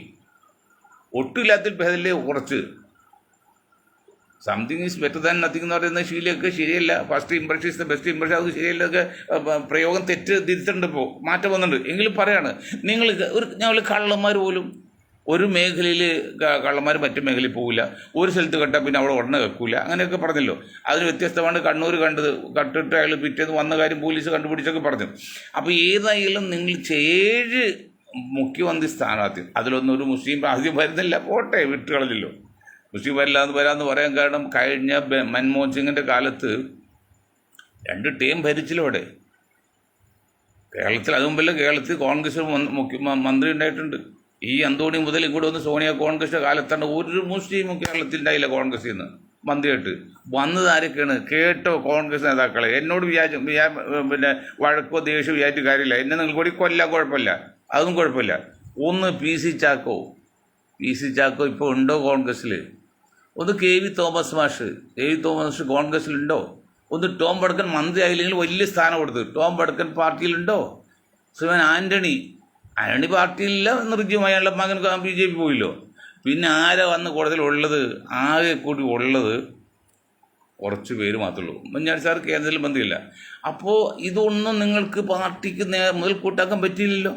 ഒട്ടുമില്ലാത്തൊരു ഭേദല്ലേ കുറച്ച്. Something is better than nothing എന്ന് പറയുന്ന ശീലമൊക്കെ ശരിയല്ല. First impression is the best impression, അത് ശരിയല്ലൊക്കെ പ്രയോഗം തിരുത്തുന്നുണ്ട്. ഇപ്പോൾ മാറ്റം വന്നിട്ടുണ്ട്. എങ്കിലും പറയാണ്, ഞങ്ങൾ കള്ളന്മാർ പോലും ഒരു മേഖലയിൽ കള്ളന്മാർ മറ്റു മേഖലയിൽ പോകില്ല, ഒരു സ്ഥലത്ത് കണ്ടാൽ പിന്നെ അവിടെ ഉടനെ വെക്കൂല, അങ്ങനെയൊക്കെ പറഞ്ഞല്ലോ. അതിന് വ്യത്യസ്തമാണ് കണ്ണൂർ കണ്ടിട്ട് അയാൾ പിറ്റേന്ന് വന്ന കാര്യം പോലീസ് കണ്ടുപിടിച്ചൊക്കെ പറഞ്ഞു. അപ്പോൾ ഏതായാലും നിങ്ങൾ 7 മുഖ്യമന്ത്രി സ്ഥാനാർത്ഥി, അതിലൊന്നും ഒരു മുസ്ലിം ആദ്യം വരുന്നില്ല, പോട്ടെ, വിട്ടുകളഞ്ഞല്ലോ. മുസ്ലിം വരാമെന്ന് പറയാൻ കാരണം കഴിഞ്ഞ മൻമോഹൻ സിംഗിൻ്റെ കാലത്ത് 2 ടേം ഭരിച്ചിലോടെ കേരളത്തിൽ. അത് മുമ്പല്ല കേരളത്തിൽ കോൺഗ്രസ് മന്ത്രി ഉണ്ടായിട്ടുണ്ട്. ഈ അന്തോണി മുതൽ ഇങ്ങോട്ട് വന്ന് സോണിയ കോൺഗ്രസിൻ്റെ കാലത്താണ് ഒരു മുസ്ലിമും കേരളത്തിൽ ഉണ്ടായില്ല കോൺഗ്രസിൽ നിന്ന് മന്ത്രിയായിട്ട്. വന്നത് ആരൊക്കെയാണ്? കേട്ടോ കോൺഗ്രസ് നേതാക്കളെ. എന്നോട് പിന്നെ വഴക്കോ ദേഷ്യം വിചാരിച്ച കാര്യമില്ല. എന്നെ നിങ്ങൾ കൂടി കൊല്ലാൻ കുഴപ്പമില്ല, അതൊന്നും കുഴപ്പമില്ല. ഒന്ന് PC ചാക്കോ ഇപ്പോൾ ഉണ്ടോ കോൺഗ്രസ്സിൽ? ഒന്ന് KV തോമസ് മാഷ് കോൺഗ്രസ്സിലുണ്ടോ? ഒന്ന് ടോം വടക്കൻ മന്ത്രി ആയില്ലെങ്കിൽ വലിയ സ്ഥാനം കൊടുത്ത് ടോം വടക്കൻ പാർട്ടിയിലുണ്ടോ? ശ്രീമാൻ ആൻ്റണി പാർട്ടിയിലില്ല, നിർജ്ജീവമായുള്ള മകൻ BJP പോയില്ലോ. പിന്നെ ആരാ വന്ന് കൂടുതലുള്ളത്? ആകെ കൂടി ഉള്ളത് കുറച്ച് പേര് മാത്രമേ ഉള്ളൂ. ഉമ്മൻചാണ്ടി സാർ കേന്ദ്രത്തിൽ മന്ത്രിയില്ല. അപ്പോൾ ഇതൊന്നും നിങ്ങൾക്ക് പാർട്ടിക്ക് മുതൽ കൂട്ടാക്കാൻ പറ്റിയില്ലല്ലോ.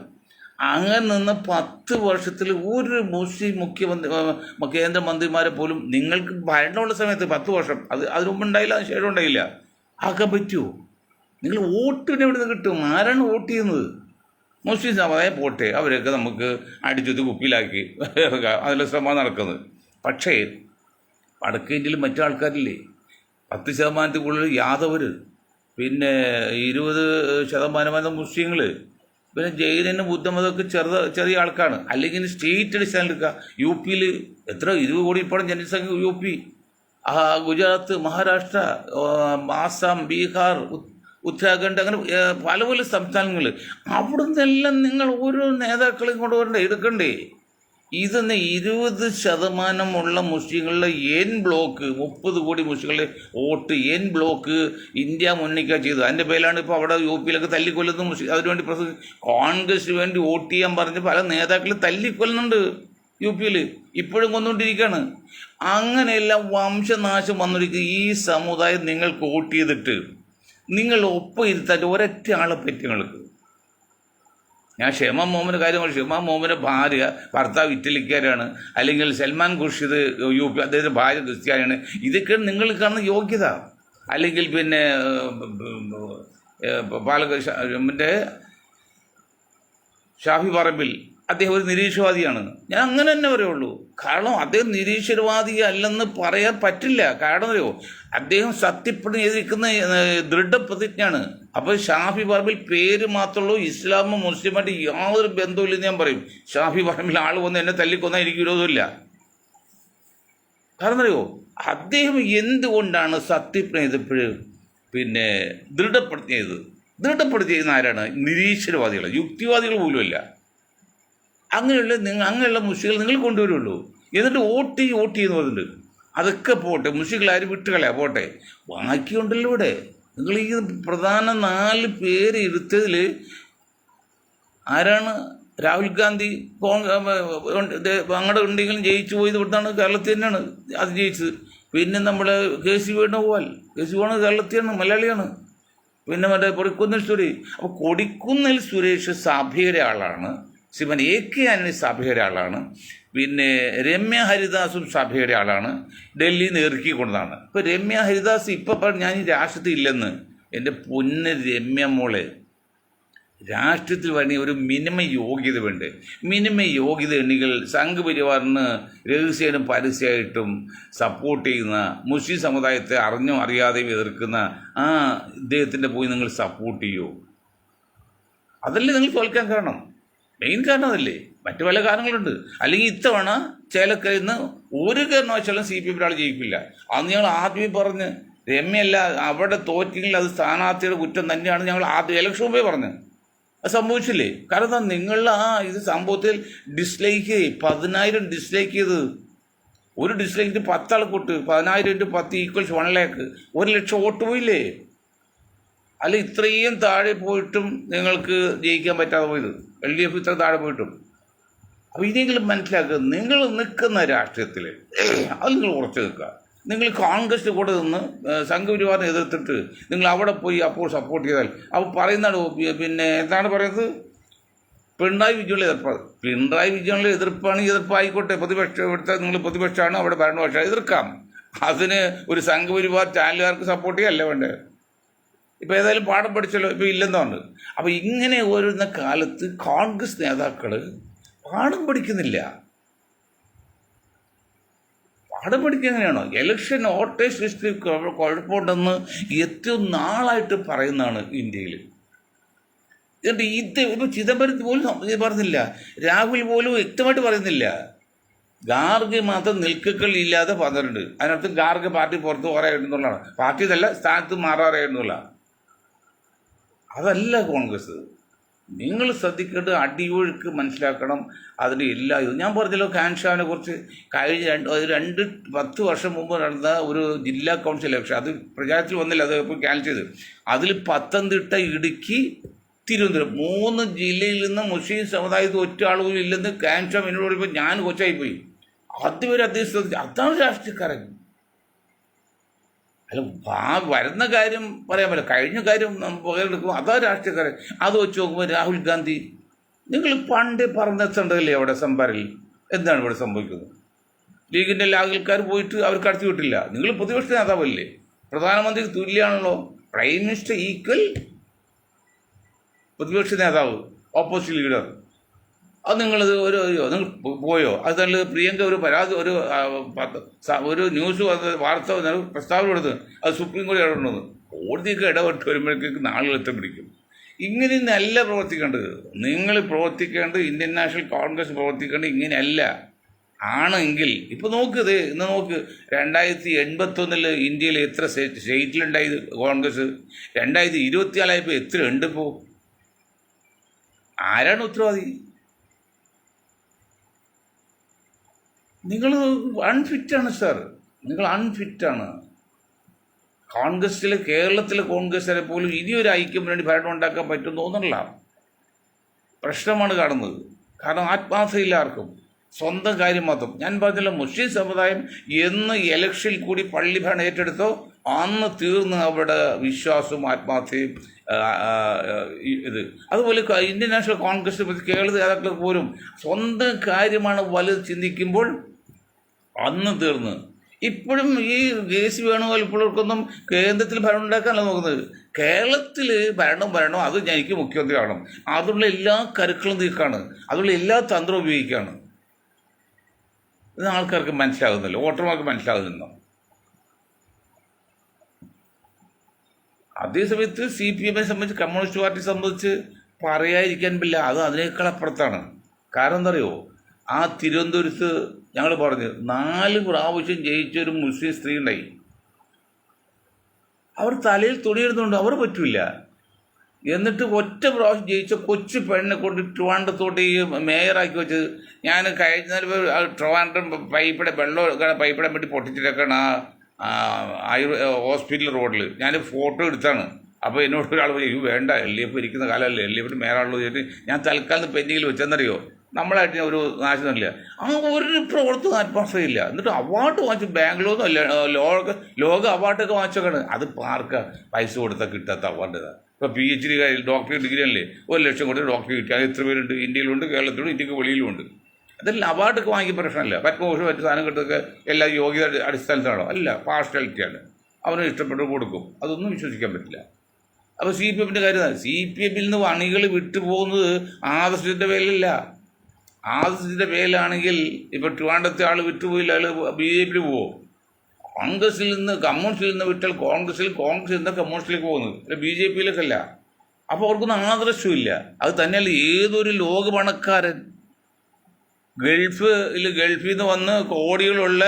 അങ്ങനെ നിന്ന് 10 വർഷത്തിൽ ഒരു മുസ്ലിം കേന്ദ്രമന്ത്രിമാരെ പോലും നിങ്ങൾക്ക് ഭരണമുള്ള സമയത്ത് 10 വർഷം അതിന് മുമ്പ് ഉണ്ടായില്ല, അതിന് ശേഷം ഉണ്ടായില്ല. ആക്കാൻ പറ്റുമോ? നിങ്ങൾ വോട്ടിന് എവിടെ നിന്ന് കിട്ടും? ആരാണ് വോട്ട് ചെയ്യുന്നത്? മുസ്ലിം സമുദായം പോട്ടെ, അവരൊക്കെ നമുക്ക് അടിച്ചൊത്ത് കുപ്പിയിലാക്കി അതിലെ ശ്രമം നടക്കുന്നത്. പക്ഷേ വടക്കേ ഇന്ത്യയിൽ മറ്റു ആൾക്കാരില്ലേ, 10% കൂടുതൽ യാദവർ, പിന്നെ 20% മുസ്ലിങ്ങൾ, പിന്നെ ജൈനന് ബുദ്ധമതമൊക്കെ ചെറിയ ആൾക്കാണ്. അല്ലെങ്കിൽ സ്റ്റേറ്റ് അടിസ്ഥാനം എടുക്കുക. UP എത്ര 20 കോടി ഇപ്പോഴും ജനസംഖ്യ UP, ഗുജറാത്ത്, മഹാരാഷ്ട്ര, ആസാം, ബീഹാർ, ഉത്തരാഖണ്ഡ്, അങ്ങനെ പല പല സംസ്ഥാനങ്ങൾ. അവിടെ നിന്നെല്ലാം നിങ്ങൾ ഓരോ നേതാക്കളെയും കൊണ്ടുവരണ്ടേ, എടുക്കണ്ടേ? ഇതെന്ന് 20% മുസ്ലിങ്ങളുടെ ബ്ലോക്ക്, 30 കോടി മുസ്ലിങ്ങളുടെ വോട്ട് ബ്ലോക്ക് ഇന്ത്യ മുന്നണിക്കാണ് ചെയ്തത്. അതിൻ്റെ പേരിലാണ് ഇപ്പോൾ അവിടെ UP തല്ലിക്കൊല്ലുന്ന മുസ്ലിം. അതിനുവേണ്ടി കോൺഗ്രസിന് വേണ്ടി വോട്ട് ചെയ്യാൻ പറഞ്ഞ് പല നേതാക്കളും തല്ലിക്കൊല്ലുന്നുണ്ട് UP. ഇപ്പോഴും കൊന്നുകൊണ്ടിരിക്കുകയാണ്. അങ്ങനെയെല്ലാം വംശനാശം വന്നിരിക്കുക. ഈ സമുദായം നിങ്ങൾക്ക് വോട്ട് ചെയ്തിട്ട് നിങ്ങൾ ഒപ്പം ഇരുത്താൻ ഒരൊറ്റ ആളെ പറ്റി നിങ്ങൾക്ക് ഞാൻ ഷെമാ മോമിൻ്റെ കാര്യം പറഞ്ഞു. ഷെമാ മോമിൻ്റെ ഭാര്യ ഭർത്താവ് ഇറ്റലിക്കാരാണ്, അല്ലെങ്കിൽ സൽമാൻ ഖുർഷിദ് യു പി അദ്ദേഹത്തിൻ്റെ ഭാര്യ ക്രിസ്ത്യാനിയാണ്. ഇതൊക്കെയാണ് നിങ്ങൾ കാണുന്ന യോഗ്യത. അല്ലെങ്കിൽ പിന്നെ പാലക്കാട് ഷാഫി പറമ്പിൽ അദ്ദേഹം ഒരു നിരീശ്വരവാദിയാണ്. ഞാൻ അങ്ങനെ തന്നെ പറയുള്ളൂ. കാരണം അദ്ദേഹം നിരീശ്വരവാദി അല്ലെന്ന് പറയാൻ പറ്റില്ല. കാരണം അറിയോ, അദ്ദേഹം സത്യപ്രതിജ്ഞ ചെയ്തിരിക്കുന്ന ദൃഢപ്രതിജ്ഞയാണ്. അപ്പോൾ ഷാഫി പറമ്പിൽ പേര് മാത്രമേ ഉള്ളൂ, ഇസ്ലാമും മുസ്ലിമായിട്ട് യാതൊരു ബന്ധവുമില്ലെന്ന് ഞാൻ പറയും. ഷാഫി പറമ്പിൽ ആൾ വന്ന് എന്നെ തല്ലിക്കൊന്നാൽ എനിക്ക് വിരോധമില്ല. കാരണം അറിയോ, അദ്ദേഹം എന്തുകൊണ്ടാണ് സത്യപ്രതിജ്ഞ ചെയ്തപ്പോഴും പിന്നെ ദൃഢപ്രതിജ്ഞ ചെയ്തത്? ദൃഢപ്രതിജ്ഞ ചെയ്യുന്ന ആരാണ്? നിരീശ്വരവാദികൾ, യുക്തിവാദികൾ പോലുമല്ല. അങ്ങനെയുള്ള മുസ്ലിങ്ങൾ നിങ്ങൾ കൊണ്ടുവരുള്ളൂ. എന്നിട്ട് വോട്ട് ചെയ്യുന്നു പറയുന്നുണ്ട്. അതൊക്കെ പോട്ടെ, മുസ്ലിങ്ങളാരും വിട്ടുകളയാ പോട്ടെ. ബാക്കിയുണ്ടല്ലോ ഇവിടെ. നിങ്ങൾ ഈ പ്രധാന 4 പേര് ഇരുത്തതിൽ ആരാണ്? രാഹുൽ ഗാന്ധി അങ്ങോട്ട് ഉണ്ടെങ്കിലും ജയിച്ചു പോയത് ഇവിടുന്നാണ്, കേരളത്തിൽ തന്നെയാണ് അത് ജയിച്ചത്. പിന്നെ നമ്മുടെ കെ.സി. വേണുഗോപാൽ കേരളത്തിലാണ്, മലയാളിയാണ്. പിന്നെ മറ്റേ കൊടിക്കുന്നിൽ സുരേഷ്. അപ്പോൾ കൊടിക്കുന്നിൽ സുരേഷ് സഭയുടെ ആളാണ്. ശ്രീമൻ A.K. ആന്റണി സഭയുടെ ആളാണ്. പിന്നെ രമ്യ ഹരിദാസും സഭയുടെ ആളാണ്. ഡൽഹിയിൽ നിന്ന് ഇറക്കിക്കൊണ്ടതാണ്. ഇപ്പോൾ രമ്യ ഹരിദാസ് ഇപ്പം ഞാൻ ഈ രാഷ്ട്രത്തിൽ ഇല്ലെന്ന്. എൻ്റെ പൊന്ന് രമ്യ മോളെ, രാഷ്ട്രീയത്തിൽ വരണമെങ്കിൽ ഒരു മിനിമം യോഗ്യത വേണ്ട. മിനിമം യോഗ്യത ഉണ്ടെങ്കിൽ സംഘപരിവാറിന് രഹസ്യമായിട്ടും പരസ്യമായിട്ടും സപ്പോർട്ട് ചെയ്യുന്ന, മുസ്ലിം സമുദായത്തെ അറിഞ്ഞോ അറിയാതെയും എതിർക്കുന്ന ഇദ്ദേഹത്തിൻ്റെ പോയി നിങ്ങൾ സപ്പോർട്ട് ചെയ്യുമോ? അതല്ലേ നിങ്ങൾ തോൽക്കാൻ കാരണം. മെയിൻ കാരണം അതല്ലേ. മറ്റു പല കാരണങ്ങളുണ്ട്. അല്ലെങ്കിൽ ഇത്തവണ ചേലക്കരയിൽ നിന്ന് ഒരു കാരണവശാലും CPM ഒരാൾ ജയിക്കില്ല. അന്ന് ഞങ്ങൾ ആദ്യമേ പറഞ്ഞ് രമ്യല്ല അവിടെ തോറ്റെങ്കിൽ അത് സ്ഥാനാർത്ഥിയുടെ കുറ്റം തന്നെയാണ് ഞങ്ങൾ ആദ്യം ഇലക്ഷൻ മുമ്പേ പറഞ്ഞ്. അത് സംഭവിച്ചില്ലേ? കാരണം നിങ്ങൾ ഇത് സംഭവത്തിൽ ഡിസ്ലൈക്ക് 10,000 ഡിസ്ലൈക്ക് ചെയ്ത്, ഒരു ഡിസ്ലൈക്കിന് 10 ആൾ കൂട്ട് 10,000 × 10 = 1 lakh, 1 ലക്ഷം വോട്ട് പോയില്ലേ? അല്ല, ഇത്രയും താഴെ പോയിട്ടും നിങ്ങൾക്ക് ജയിക്കാൻ പറ്റാതെ പോയത്, LDF ഇത്ര താഴെ പോയിട്ടും. അപ്പോൾ ഇതെങ്കിലും മനസ്സിലാക്കുക, നിങ്ങൾ നിൽക്കുന്ന രാഷ്ട്രീയത്തിൽ അത് നിങ്ങൾ ഉറച്ചു നിൽക്കുക. നിങ്ങൾ കോൺഗ്രസിൻ്റെ കൂടെ നിന്ന് സംഘപരിവാറിനെ എതിർത്തിട്ട് നിങ്ങൾ അവിടെ പോയി അപ്പോൾ സപ്പോർട്ട് ചെയ്താൽ അപ്പോൾ പറയുന്നതാണ്. പിന്നെ എന്താണ് പറയുന്നത്? പിണറായി വിജയനുള്ള എതിർപ്പാണ്. പിണറായി വിജയനുള്ള എതിർപ്പാണെങ്കിൽ എതിർപ്പായിക്കോട്ടെ. ഇവിടുത്തെ നിങ്ങൾ പ്രതിപക്ഷമാണ്, അവിടെ ഭരണപക്ഷം, എതിർക്കാം. അതിന് ഒരു സംഘപരിവാർ ചാനലുകാർക്ക് സപ്പോർട്ട് ചെയ്യല്ല വേണ്ടത്. ഇപ്പോൾ ഏതായാലും പാഠം പഠിച്ചല്ലോ, ഇപ്പോൾ ഇല്ലെന്നുണ്ട്. അപ്പോൾ ഇങ്ങനെ വരുന്ന കാലത്ത് കോൺഗ്രസ് നേതാക്കൾ പാഠം പഠിക്കുന്നില്ല. പാഠം പഠിക്കുക എങ്ങനെയാണോ? ഇലക്ഷൻ വോട്ടേഴ്സ് ലിസ്റ്റിൽ കുഴപ്പമുണ്ടെന്ന് ഏറ്റവും നാളായിട്ട് പറയുന്നതാണ് ഇന്ത്യയിൽ. എന്നിട്ട് ഇപ്പോൾ ചിദംബരത്ത് പോലും പറഞ്ഞില്ല, രാഹുൽ പോലും വ്യക്തമായിട്ട് പറയുന്നില്ല. ഗാർഗ് മാത്രം നിൽക്കക്കൾ ഇല്ലാതെ പറഞ്ഞിട്ടുണ്ട്. അതിനർത്ഥം ഗാർഗ് പാർട്ടി പുറത്ത് പറയാറുണ്ടെന്നുള്ളതാണ്. പാർട്ടി ഇതല്ല, സ്ഥാനത്ത് മാറാറായിരുന്നുള്ള. അതല്ല കോൺഗ്രസ്. നിങ്ങൾ ശ്രദ്ധിക്കേണ്ടത് അടിയൊഴുക്ക് മനസ്സിലാക്കണം. അതിൻ്റെ എല്ലാ ഇതും ഞാൻ പറഞ്ഞല്ലോ. ഖാൻഷാവിനെ കുറിച്ച് കഴിഞ്ഞ 10 വർഷം മുമ്പ് നടന്ന ഒരു ജില്ലാ കൗൺസിൽ ഇലക്ഷൻ, അത് പ്രചാരത്തിൽ വന്നില്ല, അത് ഇപ്പോൾ ക്യാൻസൽ ചെയ്ത്. അതിൽ പത്തനംതിട്ട, ഇടുക്കി, തിരുവനന്തപുരം 3 ജില്ലയിൽ നിന്ന് മുസ്ലിം സമുദായത്തിൽ ഒറ്റ ആളുകളും ഇല്ലെന്ന് ഖാൻഷാം എന്നോട് പറയുമ്പോൾ ഞാൻ കൊച്ചായിപ്പോയി. അതുവരെ അദ്ദേഹം ശ്രദ്ധിച്ചു. അതാണ് രാഷ്ട്രീയക്കാരൻ. അല്ല, വരുന്ന കാര്യം പറയാൻ പറ്റില്ല, കഴിഞ്ഞ കാര്യം പകരെടുക്കും. അതാ രാഷ്ട്രീയക്കാരൻ. അത് വെച്ച് നോക്കുമ്പോൾ രാഹുൽ ഗാന്ധി, നിങ്ങൾ പണ്ട് പറഞ്ഞെത്തേണ്ടതല്ലേ അവിടെ സംഭാരിൽ? എന്താണ് ഇവിടെ സംഭവിക്കുന്നത്? ലീഗിൻ്റെ എല്ലാ ആൾക്കാർ പോയിട്ട് അവർ കടത്തി വിട്ടില്ല. നിങ്ങൾ പ്രതിപക്ഷ നേതാവല്ലേ? പ്രധാനമന്ത്രിക്ക് തുല്യമാണല്ലോ. പ്രൈം മിനിസ്റ്റർ ഈക്വൽ പ്രതിപക്ഷ നേതാവ്, ഓപ്പോസിറ്റ് ലീഡർ. അത് നിങ്ങളത് നിങ്ങൾ പോയോ? അത് നല്ല പ്രിയങ്ക ഒരു പരാതി, ഒരു ന്യൂസ് വാർത്ത പ്രസ്താവന കൊടുത്ത് അത് സുപ്രീം കോടതി ഇടപെടുന്നത്. കോടതിയൊക്കെ ഇടപെട്ട് വരുമ്പോഴേക്ക് നാളുകൾ എത്തിപ്പിടിക്കും. ഇങ്ങനെ നല്ല പ്രവർത്തിക്കേണ്ടത്. നിങ്ങൾ പ്രവർത്തിക്കേണ്ടത്, ഇന്ത്യൻ നാഷണൽ കോൺഗ്രസ് പ്രവർത്തിക്കേണ്ടത് ഇങ്ങനെയല്ല. ആണെങ്കിൽ ഇപ്പോൾ നോക്ക്, ഇന്ന് നോക്ക്, 2081 ഇന്ത്യയിൽ എത്ര സ്റ്റേറ്റിലുണ്ടായത് കോൺഗ്രസ്? 2024 എത്ര ഉണ്ട്? ഇപ്പോൾ ആരാണ് ഉത്തരവാദി? നിങ്ങൾ അൺഫിറ്റാണ് സാർ, നിങ്ങൾ അൺഫിറ്റാണ്. കേരളത്തിലെ കോൺഗ്രസ്സിനെ പോലും ഇനിയൊരു ഐക്യം വേണ്ടി ഭരണം ഉണ്ടാക്കാൻ പറ്റുമെന്ന് തോന്നുന്നില്ല. പ്രശ്നമാണ് കാണുന്നത്. കാരണം ആത്മാർത്ഥയില്ല ആർക്കും. സ്വന്തം കാര്യം മാത്രം. ഞാൻ പറഞ്ഞല്ലോ, മുസ്ലിം സമുദായം എന്ന് ഇലക്ഷനിൽ കൂടി പള്ളി ഭരണം ഏറ്റെടുത്തോ അന്ന് തീർന്ന് അവരുടെ വിശ്വാസവും ആത്മാർത്ഥയും ഇത്. അതുപോലെ ഇന്ത്യൻ നാഷണൽ കോൺഗ്രസ് കേരള നേതാക്കൾ പോലും സ്വന്തം കാര്യമാണ് വലുത് ചിന്തിക്കുമ്പോൾ അന്ന് തീർന്ന്. ഇപ്പോഴും ഈ കേസ് വേണുഗോപാൽക്കൊന്നും കേന്ദ്രത്തിൽ ഭരണം ഉണ്ടാക്കാനല്ല നോക്കുന്നത്. കേരളത്തിൽ ഭരണം അത് എനിക്ക് മുഖ്യമന്ത്രി ആവണം, അതുള്ള എല്ലാ കരുക്കളും തീർക്കാണ്, അതുള്ള എല്ലാ തന്ത്രവും ഉപയോഗിക്കുകയാണ്. ഇത് ആൾക്കാർക്ക് മനസ്സിലാകുന്നില്ല, വോട്ടർമാർക്ക് മനസ്സിലാകുന്നില്ല. അതേസമയത്ത് CPM സംബന്ധിച്ച്, കമ്മ്യൂണിസ്റ്റ് പാർട്ടിയെ സംബന്ധിച്ച് പറയാതിരിക്കാൻ പറ്റില്ല. അത് അതിനേക്കാൾ അപ്പുറത്താണ്. കാരണം എന്താ അറിയോ, ആ തിരുവനന്തപുരത്ത് ഞങ്ങൾ പറഞ്ഞു 4 പ്രാവശ്യം ജയിച്ചൊരു മുസ്ലിം സ്ത്രീ ഉണ്ടായി. അവർ തലയിൽ തുണിയിടുന്നുണ്ട്, അവർ പറ്റില്ല. എന്നിട്ട് ഒറ്റ പ്രാവശ്യം ജയിച്ച കൊച്ചു പെണ്ണിനെ കൊണ്ട് ട്രിവാൻഡ്രത്തോട്ട് ഈ മേയറാക്കി വെച്ച്, ഞാൻ കഴിഞ്ഞ ട്രിവാൻഡ്രം പൈപ്പിടാൻ വേണ്ടി പൊട്ടിച്ചിട്ടൊക്കെയാണ് ഹോസ്പിറ്റൽ റോഡിൽ ഞാൻ ഫോട്ടോ എടുത്താണ്. അപ്പോൾ എന്നോട് ഒരാൾ പറയും, വേണ്ട, LDF ഇരിക്കുന്ന കാലമല്ലേ, LDF മേയറാണല്ലോ ചോദിച്ചിട്ട് ഞാൻ തൽക്കാലം പെൻഡിങ്ങിൽ വെച്ചെന്നറിയോ. നമ്മളായിട്ട് ഒരു നാശനമില്ല, ആ ഒരു പ്രവർത്തനം ആത്മാർത്ഥതയില്ല. എന്നിട്ട് അവാർഡ് വാങ്ങിച്ച് ബാംഗ്ലൂരിൽ നിന്ന് ലോക അവാർഡൊക്കെ വാങ്ങിച്ചൊക്കെയാണ്. അത് പാർക്ക പൈസ കൊടുത്താൽ കിട്ടാത്ത അവാർഡ്. ഇപ്പോൾ PhD ഡോക്ടറേറ്റ് ഡിഗ്രി അല്ലേ, 1 ലക്ഷം കൊടുത്ത് ഡോക്ടറേറ്റ് കിട്ടി. അത് എത്ര പേരുണ്ട്, ഇന്ത്യയിലുണ്ട്, കേരളത്തിലുണ്ട്, ഇന്ത്യക്ക് വെളിയിലുമുണ്ട്. അതെല്ലാം അവാർഡൊക്കെ വാങ്ങിക്കുന്ന പ്രശ്നമല്ല. പത്മഭൂഷൺ മറ്റു സാധനം കിട്ടൊക്കെ എല്ലാ യോഗ്യത അടിസ്ഥാനത്തിലാണോ? അല്ല, പാർഷ്യാലിറ്റിയാണ്. അവന് ഇഷ്ടപ്പെട്ട് കൊടുക്കും. അതൊന്നും വിശ്വസിക്കാൻ പറ്റില്ല. അപ്പോൾ CPMൻ്റെ കാര്യം, CPMൽ നിന്ന് അണികൾ വിട്ടുപോകുന്നത് ആദർശത്തിൻ്റെ പേരിലല്ല. ആദർശത്തിൻ്റെ പേരിലാണെങ്കിൽ ഇപ്പോൾ ട്രിവാൻഡ്രത്തെ ആൾ വിട്ടുപോയില്ല, അയാൾ BJPയിൽ പോവും. കമ്മ്യൂണിസ്റ്റിൽ നിന്ന് വിട്ടാൽ കോൺഗ്രസ്സിൽ നിന്ന് കമ്മ്യൂണിസ്റ്റിലേക്ക് പോകുന്നത്, അല്ല BJPയിലേക്കല്ല. അപ്പോൾ അവർക്കൊന്നും ആദർശമില്ല. അത് തന്നെയല്ല, ഏതൊരു ലോക പണക്കാരൻ ഗൾഫിൽ നിന്ന് വന്ന് കോടികളുള്ള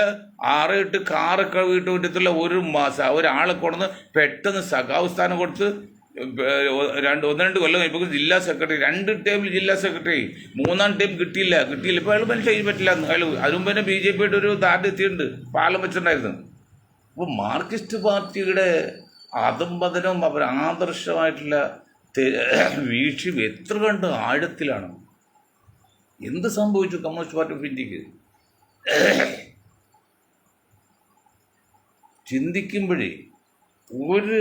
6-8 കാറൊക്കെ വീട്ടുമുറ്റത്തുള്ള ഒരാളെ കൊണ്ടുവന്ന് പെട്ടെന്ന് സഖാവ് സ്ഥാനം കൊടുത്ത് 1-2 കൊല്ലം ഇപ്പോൾ ജില്ലാ സെക്രട്ടറി, 2 ടൈമിൽ ജില്ലാ സെക്രട്ടറി, 3-ാം ടൈം കിട്ടിയില്ല. ഇപ്പോൾ അയാൾ മനസ്സിലായി പറ്റില്ല. അയാൾ അതിന് മുമ്പ് തന്നെ BJPയുടെ ഒരു ധാരണ എത്തിയിട്ടുണ്ട്, പാലം വെച്ചിട്ടുണ്ടായിരുന്നു. അപ്പോൾ മാർക്സിസ്റ്റ് പാർട്ടിയുടെ അധംപതനവും അവർ ആദർശമായിട്ടുള്ള വീഴ്ചയും എത്ര കണ്ട് ആഴത്തിലാണ്. എന്ത് സംഭവിച്ചു കമ്മ്യൂണിസ്റ്റ് പാർട്ടി ഓഫ് ഇന്ത്യക്ക്? ചിന്തിക്കുമ്പോഴേ ഒരു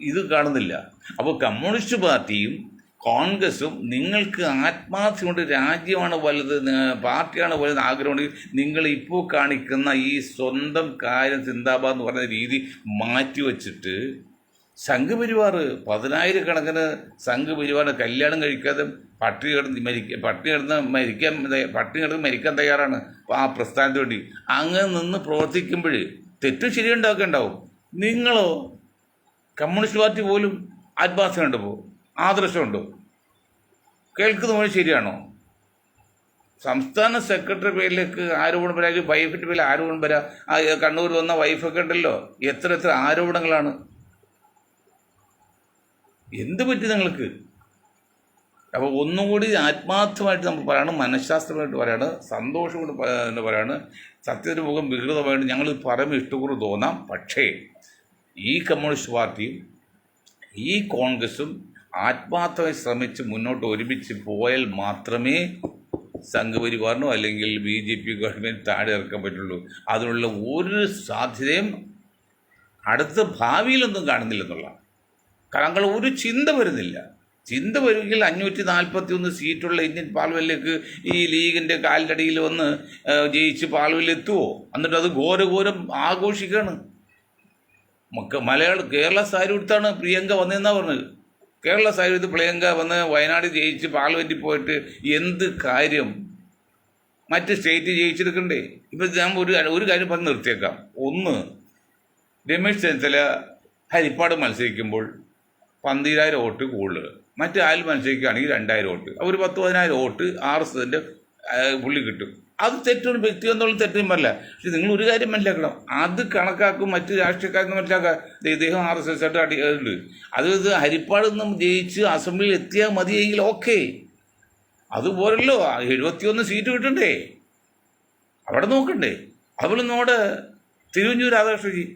ഇത് കാണുന്നില്ല. അപ്പോൾ കമ്മ്യൂണിസ്റ്റ് പാർട്ടിയും കോൺഗ്രസും നിങ്ങൾക്ക് ആത്മാർത്ഥ കൊണ്ട് രാജ്യമാണ് വലുത്, പാർട്ടിയാണ് വലുത് ആഗ്രഹമുണ്ടെങ്കിൽ നിങ്ങൾ ഇപ്പോൾ കാണിക്കുന്ന ഈ സ്വന്തം കാര്യം സിന്ദാബാദ് എന്ന് പറയുന്ന രീതി മാറ്റിവെച്ചിട്ട് സംഘപരിവാർ 10,000-കണക്കിന് സംഘപരിവാറിന് കല്യാണം കഴിക്കാതെ പട്ടിണി കിടന്ന് മരിക്കാൻ തയ്യാറാണ് ആ പ്രസ്ഥാനത്തിന് വേണ്ടി. അങ്ങനെ നിന്ന് പ്രവർത്തിക്കുമ്പോൾ തെറ്റും ശരിയുണ്ടാക്കുക ഉണ്ടാവും. നിങ്ങളോ കമ്മ്യൂണിസ്റ്റ് പാർട്ടി പോലും ആത്മാർത്ഥമുണ്ടോ, ആദർശമുണ്ടോ? കേൾക്കുന്ന പോലെ ശരിയാണോ? സംസ്ഥാന സെക്രട്ടറി പേരിലേക്ക് ആരോപണം വരാം, വൈഫിൻ്റെ പേരിൽ ആരോപണം വരാം. കണ്ണൂർ വന്ന വൈഫൊക്കെ ഉണ്ടല്ലോ, എത്ര ആരോപണങ്ങളാണ്. എന്ത് പറ്റി നിങ്ങൾക്ക്? അപ്പോൾ ഒന്നുകൂടി ആത്മാർത്ഥമായിട്ട് നമുക്ക് പറയാണ്, മനഃശാസ്ത്രമായിട്ട് പറയാണ്, സന്തോഷം കൊണ്ട് പറയാണ്, സത്യത്തിന് മുഖം വികൃതമായിട്ട് ഞങ്ങൾ പറയുമ്പോൾ ഇഷ്ടക്കുറവ് തോന്നാം. പക്ഷേ ഈ കമ്മ്യൂണിസ്റ്റ് പാർട്ടിയും ഈ കോൺഗ്രസും ആത്മാർത്ഥമായി ശ്രമിച്ച് മുന്നോട്ട് ഒരുമിച്ച് പോയാൽ മാത്രമേ സംഘപരിവാറിനോ അല്ലെങ്കിൽ BJP ഗവൺമെൻറ് താഴെ ഇറക്കാൻ പറ്റുള്ളൂ. അതിനുള്ള ഒരു സാധ്യതയും അടുത്ത ഭാവിയിലൊന്നും കാണുന്നില്ലെന്നുള്ള. കാരണം ഒരു ചിന്ത വരുന്നില്ല. ചിന്ത വരുമെങ്കിൽ 541 സീറ്റുള്ള ഇന്ത്യൻ പാർലമെൻറ്റിലേക്ക് ഈ ലീഗിൻ്റെ കാലിൻ്റെ അടിയിൽ വന്ന് ജയിച്ച് പാർലമെൻറ്റിലെത്തുമോ? എന്നിട്ട് അത് ഘോരം ആഘോഷിക്കുകയാണ്. കേരള സാരി എടുത്താണ് പ്രിയങ്ക വന്നതെന്നാണ് പറഞ്ഞത്. കേരള സാരി എടുത്ത് പ്രിയങ്ക വന്ന് വയനാട് ജയിച്ച് പാർലമെൻറ്റിൽ പോയിട്ട് എന്ത് കാര്യം? മറ്റ് സ്റ്റേറ്റ് ജയിച്ചെടുക്കണ്ടേ? ഇപ്പം ഞാൻ ഒരു കാര്യം പറഞ്ഞ് നിർത്തിയേക്കാം. ഒന്ന്, രമേശ് ചെന്നിത്തല ഹരിപ്പാട് മത്സരിക്കുമ്പോൾ 12,000 വോട്ട് കൂടുതൽ, മറ്റു ആൾ മത്സരിക്കുകയാണെങ്കിൽ 2,000 വോട്ട്, അവർ 10,000-10,000 വോട്ട് RSSൻ്റെ പുള്ളി കിട്ടും. അത് തെറ്റൊരു വ്യക്തി എന്നുള്ള തെറ്റും പറയില്ല. പക്ഷെ നിങ്ങൾ ഒരു കാര്യം മനസ്സിലാക്കണം, അത് കണക്കാക്കും മറ്റ് രാഷ്ട്രീയക്കാർക്ക് മനസ്സിലാക്കുക. ഇദ്ദേഹം RSS ആയിട്ട് ഉണ്ട്, അത് ഹരിപ്പാട് നിന്നും ജയിച്ച് അസംബ്ലിയിൽ എത്തിയാൽ മതിയെങ്കിൽ ഓക്കെ. അതുപോലല്ലോ 71 സീറ്റ് കിട്ടണ്ടേ, അവിടെ നോക്കണ്ടേ? അതുപോലെ നമ്മുടെ തിരുവഞ്ചൂർ രാധാകൃഷ്ണജി,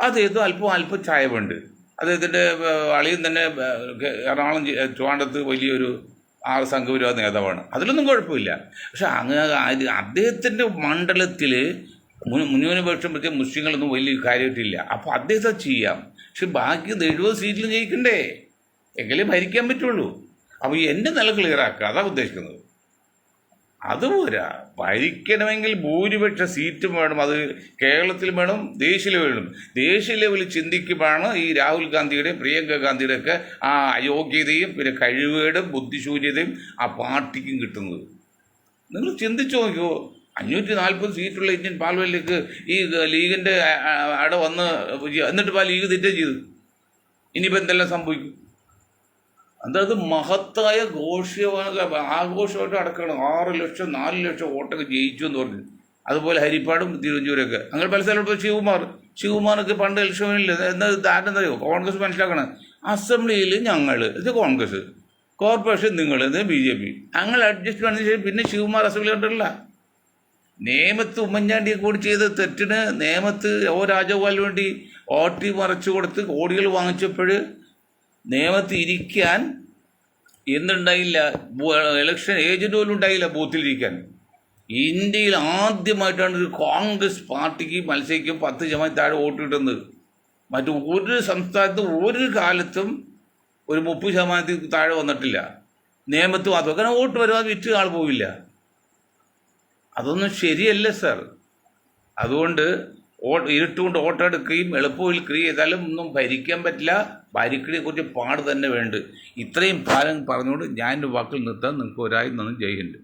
അദ്ദേഹത്തും അല്പം ചായവുണ്ട്. അദ്ദേഹത്തിൻ്റെ അളിയൻ തന്നെ എറണാകുളം ട്രിവാൻഡ്രത്ത് വലിയൊരു ആ സംഘപരിവാർ നേതാവാണ്, അതിലൊന്നും കുഴപ്പമില്ല. പക്ഷെ അദ്ദേഹത്തിൻ്റെ മണ്ഡലത്തിൽ ന്യൂനപക്ഷം പ്രത്യേക മുസ്ലിങ്ങളൊന്നും വലിയ കാര്യമായിട്ടില്ല. അപ്പോൾ അദ്ദേഹത്തെ ചെയ്യാം. പക്ഷെ ബാക്കി 70 സീറ്റിലും ജയിക്കണ്ടേ, എങ്കിലേ ഭരിക്കാൻ പറ്റുള്ളൂ. അപ്പോൾ എൻ്റെ നില ക്ലിയറാക്കുക, അതാണ് ഉദ്ദേശിക്കുന്നത്. അതുപോരാ, ഭരിക്കണമെങ്കിൽ ഭൂരിപക്ഷ സീറ്റും വേണം. അത് കേരളത്തിലും വേണം, ദേശീയ ലെവലിലും വേണം. ദേശീയ ലെവലിൽ ചിന്തിക്കുമ്പോഴാണ് ഈ രാഹുൽ ഗാന്ധിയുടെയും പ്രിയങ്ക ഗാന്ധിയുടെ ഒക്കെ ആ അയോഗ്യതയും പിന്നെ കഴിവേടും ബുദ്ധിശൂന്യതയും ആ പാർട്ടിക്കും കിട്ടുന്നത്. നിങ്ങൾ ചിന്തിച്ചു നോക്കിയോ, 540 സീറ്റുള്ള ഇന്ത്യൻ പാർലമെന്റിലേക്ക് ഈ ലീഗിൻ്റെ അവിടെ വന്ന് എന്നിട്ട് ഇപ്പോൾ ലീഗ് തെറ്റേ ചെയ്തു. ഇനിയിപ്പോൾ എന്തെല്ലാം സംഭവിക്കും? അതായത് മഹത്തായ ആഘോഷമായിട്ട് അടക്കണം. 6 ലക്ഷം 4 ലക്ഷം വോട്ടൊക്കെ ജയിച്ചു എന്ന് പറഞ്ഞു. അതുപോലെ ഹരിപ്പാടും തിരുവഞ്ചൂരൊക്കെ അങ്ങനെ പല സ്ഥലത്തും ശിവകുമാറൊക്കെ പണ്ട് ഇലക്ഷനില്ല. എന്താ ആരെന്നറിയോ? കോൺഗ്രസ് മനസ്സിലാക്കണം. അസംബ്ലിയിൽ ഞങ്ങൾ ഇത് കോൺഗ്രസ്, കോർപ്പറേഷൻ നിങ്ങൾ ഇത് BJP, അങ്ങനെ അഡ്ജസ്റ്റ്മെൻറ്റിന് ശേഷം പിന്നെ ശിവകുമാർ അസംബ്ലി കണ്ടില്ല. നേമത്ത് ഉമ്മൻചാണ്ടിയെ കൂടി ചെയ്ത തെറ്റിന് നേമത്ത് രാജഗോപാലിന് വേണ്ടി ഓട്ടി മറച്ചു കൊടുത്ത് കോടികൾ വാങ്ങിച്ചപ്പോൾ നേമത്ത് ഇരിക്കാൻ എന്തുണ്ടായില്ല, ഇലക്ഷൻ ഏജന്റ് പോലും ഉണ്ടായില്ല ബൂത്തിലിരിക്കാൻ. ഇന്ത്യയിൽ ആദ്യമായിട്ടാണ് ഒരു കോൺഗ്രസ് പാർട്ടിക്ക് മത്സരിക്കും 10% താഴെ വോട്ട് കിട്ടുന്നത്. മറ്റു ഒരു സംസ്ഥാനത്തും ഒരു കാലത്തും ഒരു 30% താഴെ വന്നിട്ടില്ല. നേമത്ത് മാത്രം കാരണം വോട്ട് വരുവാൻ വിറ്റ് ആൾ പോവില്ല. അതൊന്നും ശരിയല്ല സാർ. അതുകൊണ്ട് ഇരുട്ടുകൊണ്ട് വോട്ടെടുക്കുകയും എളുപ്പത്തിൽ ക്രിയ ചെയ്താലും ഒന്നും ഭരിക്കാൻ പറ്റില്ല. ഭരിക്കണെ കുറിച്ച് പാട് തന്നെ വേണ്ട. ഇത്രയും കാലം പറഞ്ഞുകൊണ്ട് ഞാൻ എൻ്റെ വാക്കിൽ നിർത്താൻ നിങ്ങൾക്ക് ഒരായി നന്ദി. ജയ് ഹിന്ദ്.